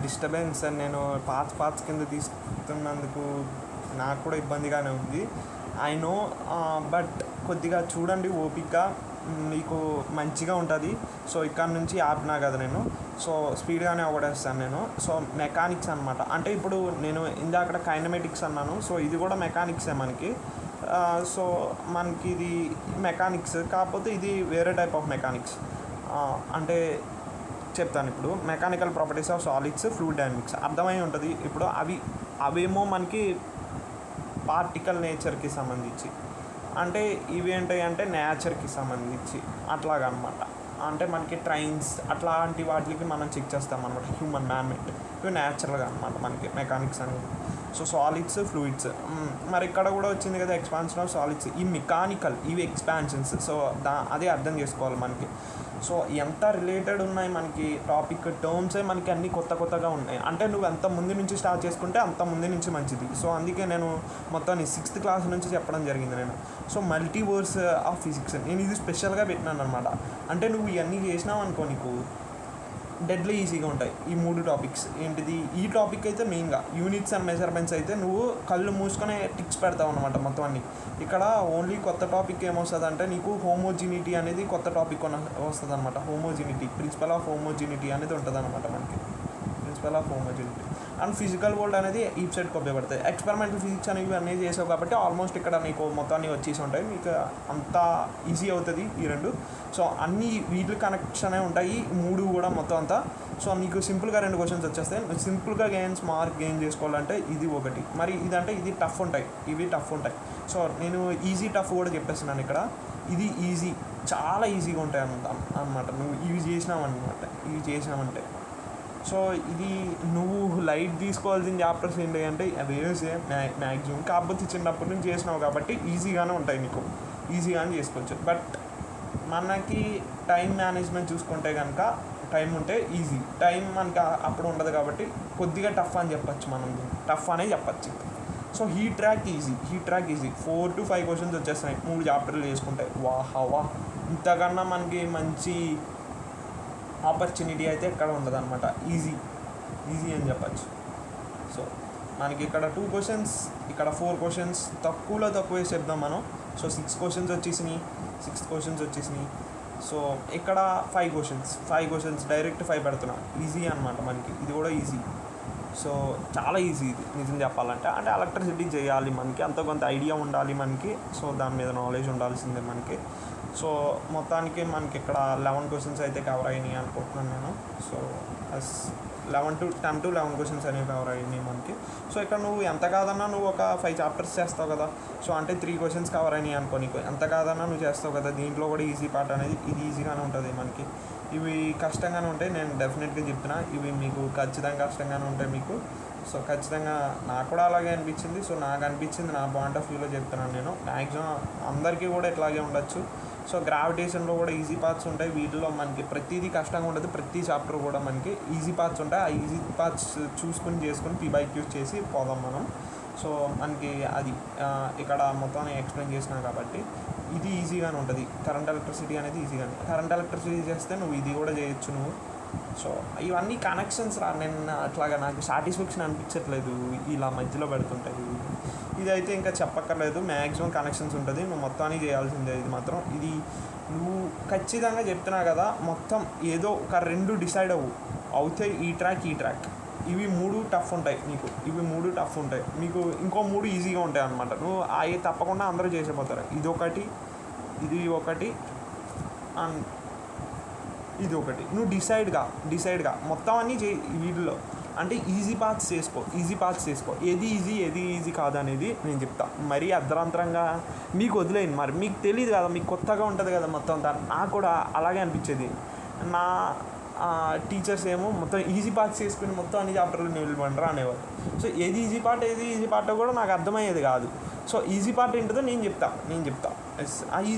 Disturbance నేను parts కింద తీస్తున్నందుకు నాకు కూడా ఇబ్బందిగానే ఉంది. ఐ నో, బట్ కొద్దిగా చూడండి ఓపికగా, మీకు మంచిగా ఉంటుంది. సో ఇక్కడ నుంచి ఆపినా కదా నేను, సో స్పీడ్గానే అవగొట్టేస్తాను నేను. సో మెకానిక్స్ అనమాట, అంటే ఇప్పుడు నేను ఇందాక కైనమెటిక్స్ అన్నాను, సో ఇది కూడా మెకానిక్సే మనకి. సో మనకి ఇది మెకానిక్స్, కాకపోతే ఇది వేరే టైప్ ఆఫ్ మెకానిక్స్. అంటే చెప్తాను ఇప్పుడు. Mechanical properties of solids, fluid dynamics అర్థమై ఉంటుంది ఇప్పుడు. అవేమో మనకి పార్టికల్ నేచర్కి సంబంధించి, అంటే ఇవి ఏంటంటే నేచర్కి సంబంధించి అట్లాగనమాట. అంటే మనకి ట్రైన్స్ అట్లాంటి వాటికి మనం చెక్ చేస్తాం అనమాట, హ్యూమన్ మ్యాన్మేడ్. ఇవి న్యాచురల్గా అనమాట మనకి మెకానిక్స్ అనేది. So solids, fluids. మరి ఇక్కడ కూడా వచ్చింది కదా ఎక్స్పాన్షన్ ఆఫ్ సాలిడ్స్. ఈ మెకానికల్, ఇవి ఎక్స్పాన్షన్స్. సో అదే అర్థం చేసుకోవాలి మనకి. సో ఎంత రిలేటెడ్ ఉన్నాయి మనకి టాపిక్ టర్మ్సే మనకి అన్నీ కొత్తగా ఉన్నాయి. అంటే నువ్వు ఎంత ముందు నుంచి స్టార్ట్ చేసుకుంటే అంత ముందు నుంచి మంచిది. సో అందుకే నేను మొత్తం 6th క్లాస్ నుంచి చెప్పడం జరిగింది నేను. సో మల్టీవర్స్ ఆఫ్ ఫిజిక్స్ నేను ఇది స్పెషల్గా పెట్టినాను అనమాట. అంటే నువ్వు ఇవన్నీ చేసినావు అనుకో, నీకు డెడ్లీ ఈజీగా ఉంటాయి ఈ 3 టాపిక్స్. ఏంటిది, ఈ టాపిక్ అయితే మెయిన్గా యూనిట్స్ అండ్ మెజర్మెంట్స్ అయితే నువ్వు కళ్ళు మూసుకొని టిక్స్ పెడతావు అనమాట మొత్తం అన్నీ. ఇక్కడ ఓన్లీ కొత్త టాపిక్ ఏమొస్తుంది అంటే నీకు హోమోజినిటీ అనేది కొత్త టాపిక్ వస్తుంది అనమాట. హోమోజినిటీ, ప్రిన్సిపల్ ఆఫ్ హోమోజినిటీ అనేది ఉంటుంది అనమాట మనకి. Principle of homogeneity and physical world అనేది ఈ సైడ్కి ఉపయోగపడతాయి. ఎక్స్పెరిమెంటల్ ఫిజిక్స్ అనేవి అన్నీ చేసావు కాబట్టి ఆల్మోస్ట్ ఇక్కడ నీకు మొత్తాన్ని వచ్చేసి ఉంటాయి. మీకు అంతా ఈజీ అవుతుంది ఈ 2. సో అన్నీ వీటికి కనెక్షనే ఉంటాయి 3 కూడా మొత్తం అంతా. సో నీకు సింపుల్గా 2 క్వశ్చన్స్ వచ్చేస్తాయి. నువ్వు సింపుల్గా మార్క్ గెయిన్ చేసుకోవాలంటే ఇది ఒకటి. మరి ఇదంటే ఇది టఫ్ ఉంటాయి, ఇవి టఫ్ ఉంటాయి. సో నేను ఈజీ టఫ్ కూడా చెప్పేస్తున్నాను ఇక్కడ. ఇది ఈజీ, చాలా ఈజీగా ఉంటాయి అన్నమాట నువ్వు ఇవి చేసినామంటే. సో ఇది నువ్వు లైట్ తీసుకోవాల్సిన చాప్టర్స్ ఏంటి అంటే వేసే మ్యాక్సిమం, కాకపోతే చిన్నప్పటి నుంచి చేసినావు కాబట్టి ఈజీగానే ఉంటాయి, నీకు ఈజీగానే చేసుకోవచ్చు. బట్ మనకి టైం మేనేజ్మెంట్ చూసుకుంటే కనుక టైం ఉంటే ఈజీ, టైం మనకి అప్పుడు ఉండదు కాబట్టి కొద్దిగా టఫ్ అని చెప్పచ్చు, మనం టఫ్ అనే చెప్పచ్చు. సో ఈ ట్రాక్ ఈజీ 4 to 5 క్వశ్చన్స్ వచ్చేస్తున్నాయి 3 చాప్టర్లు చేసుకుంటే. వా ఇంతకన్నా మనకి మంచి ఆపర్చునిటీ అయితే ఎక్కడ ఉండదు అనమాట. ఈజీ అని చెప్పచ్చు. సో మనకి ఇక్కడ 2 క్వశ్చన్స్, ఇక్కడ 4 క్వశ్చన్స్, తక్కువ చెప్దాం మనం. సో 6 క్వశ్చన్స్ వచ్చేసినాయి. సో ఇక్కడ 5 క్వశ్చన్స్ డైరెక్ట్ 5 పెడుతున్నా. ఈజీ అనమాట మనకి, ఇది కూడా ఈజీ. సో చాలా ఈజీ ఇది నిజం చెప్పాలంటే. అంటే ఎలక్ట్రిసిటీ చేయాలి మనకి, అంత కొంత ఐడియా ఉండాలి మనకి. సో దాని మీద నాలెడ్జ్ ఉండాల్సిందే మనకి. సో మొత్తానికి మనకి ఇక్కడ 11 క్వశ్చన్స్ అయితే కవర్ అయినాయి అనుకుంటున్నాను నేను. సో 10 to 11 క్వశ్చన్స్ అనేవి కవర్ అయినాయి మనకి. సో ఇక్కడ నువ్వు ఎంత కాదన్నా నువ్వు ఒక 5 చాప్టర్స్ చేస్తావు కదా. సో అంటే 3 క్వశ్చన్స్ కవర్ అయినాయి అనుకో, నీకు ఎంత కాదన్నా నువ్వు చేస్తావు కదా. దీంట్లో కూడా ఈజీ పార్ట్ అనేది ఇది ఈజీగానే ఉంటుంది మనకి. ఇవి కష్టంగానే ఉంటాయి, నేను డెఫినెట్గా చెప్తున్నా. ఇవి మీకు ఖచ్చితంగా కష్టంగానే ఉంటాయి మీకు. సో ఖచ్చితంగా నాకు కూడా అలాగే అనిపించింది. సో నాకు అనిపించింది, నా పాయింట్ ఆఫ్ వ్యూలో చెప్తున్నాను నేను. మ్యాక్సిమం అందరికీ కూడా ఇట్లాగే ఉండొచ్చు. సో గ్రావిటేషన్లో కూడా ఈజీ పార్ట్స్ ఉంటాయి. వీటిలో మనకి ప్రతిదీ కష్టంగా ఉండదు, ప్రతి చాప్టర్ కూడా మనకి ఈజీ పార్ట్స్ ఉంటాయి. ఆ ఈజీ పార్ట్స్ చేసుకొని PYQs చేసి పోదాం మనం. సో మనకి అది ఇక్కడ మొత్తం ఎక్స్ప్లెయిన్ చేసినా కాబట్టి ఇది ఈజీగానే ఉంటుంది. కరెంట్ ఎలక్ట్రిసిటీ అనేది ఈజీగానే, కరెంట్ ఎలక్ట్రిసిటీ చేస్తే నువ్వు ఇది కూడా చేయొచ్చు నువ్వు. సో ఇవన్నీ కనెక్షన్స్ నేను అట్లాగా నాకు సాటిస్ఫాక్షన్ అనిపించట్లేదు ఇలా మధ్యలో పెడుతుంటాయి. ఇదైతే ఇంకా చెప్పక్కర్లేదు, మ్యాక్సిమం కనెక్షన్స్ ఉంటుంది, నువ్వు మొత్తాన్ని చేయాల్సిందే. ఇది మాత్రం ఇది నువ్వు ఖచ్చితంగా చెప్తున్నా కదా, మొత్తం ఏదో ఒక 2 డిసైడ్ అవుతాయి, ఈ ట్రాక్ ఇవి 3 టఫ్ ఉంటాయి నీకు. మీకు ఇంకో 3 ఈజీగా ఉంటాయి అన్నమాట. నువ్వు అవి తప్పకుండా అందరూ చేసిపోతారు. ఇది ఒకటి అండ్ ఇది ఒకటి. నువ్వు డిసైడ్గా మొత్తం అన్నీ చేయి వీటిలో. అంటే ఈజీ పార్ట్స్ చేసుకో, ఏది ఈజీ కాదనేది నేను చెప్తా. మరీ అర్ధరాంతరంగా మీకు వదిలేయండి. మరి మీకు తెలియదు కదా, మీకు కొత్తగా ఉంటుంది కదా మొత్తం అంతా. నాకు కూడా అలాగే అనిపించేది. నా టీచర్స్ ఏమో మొత్తం ఈజీ పార్ట్స్ చేసుకుని మొత్తం అన్ని చాప్టర్లు నిలబడరా అనేవారు. సో ఏది ఈజీ పార్ట్ కూడా నాకు అర్థమయ్యేది కాదు. సో ఈజీ పార్ట్ ఏంటో నేను చెప్తా. ఆ ఈజీ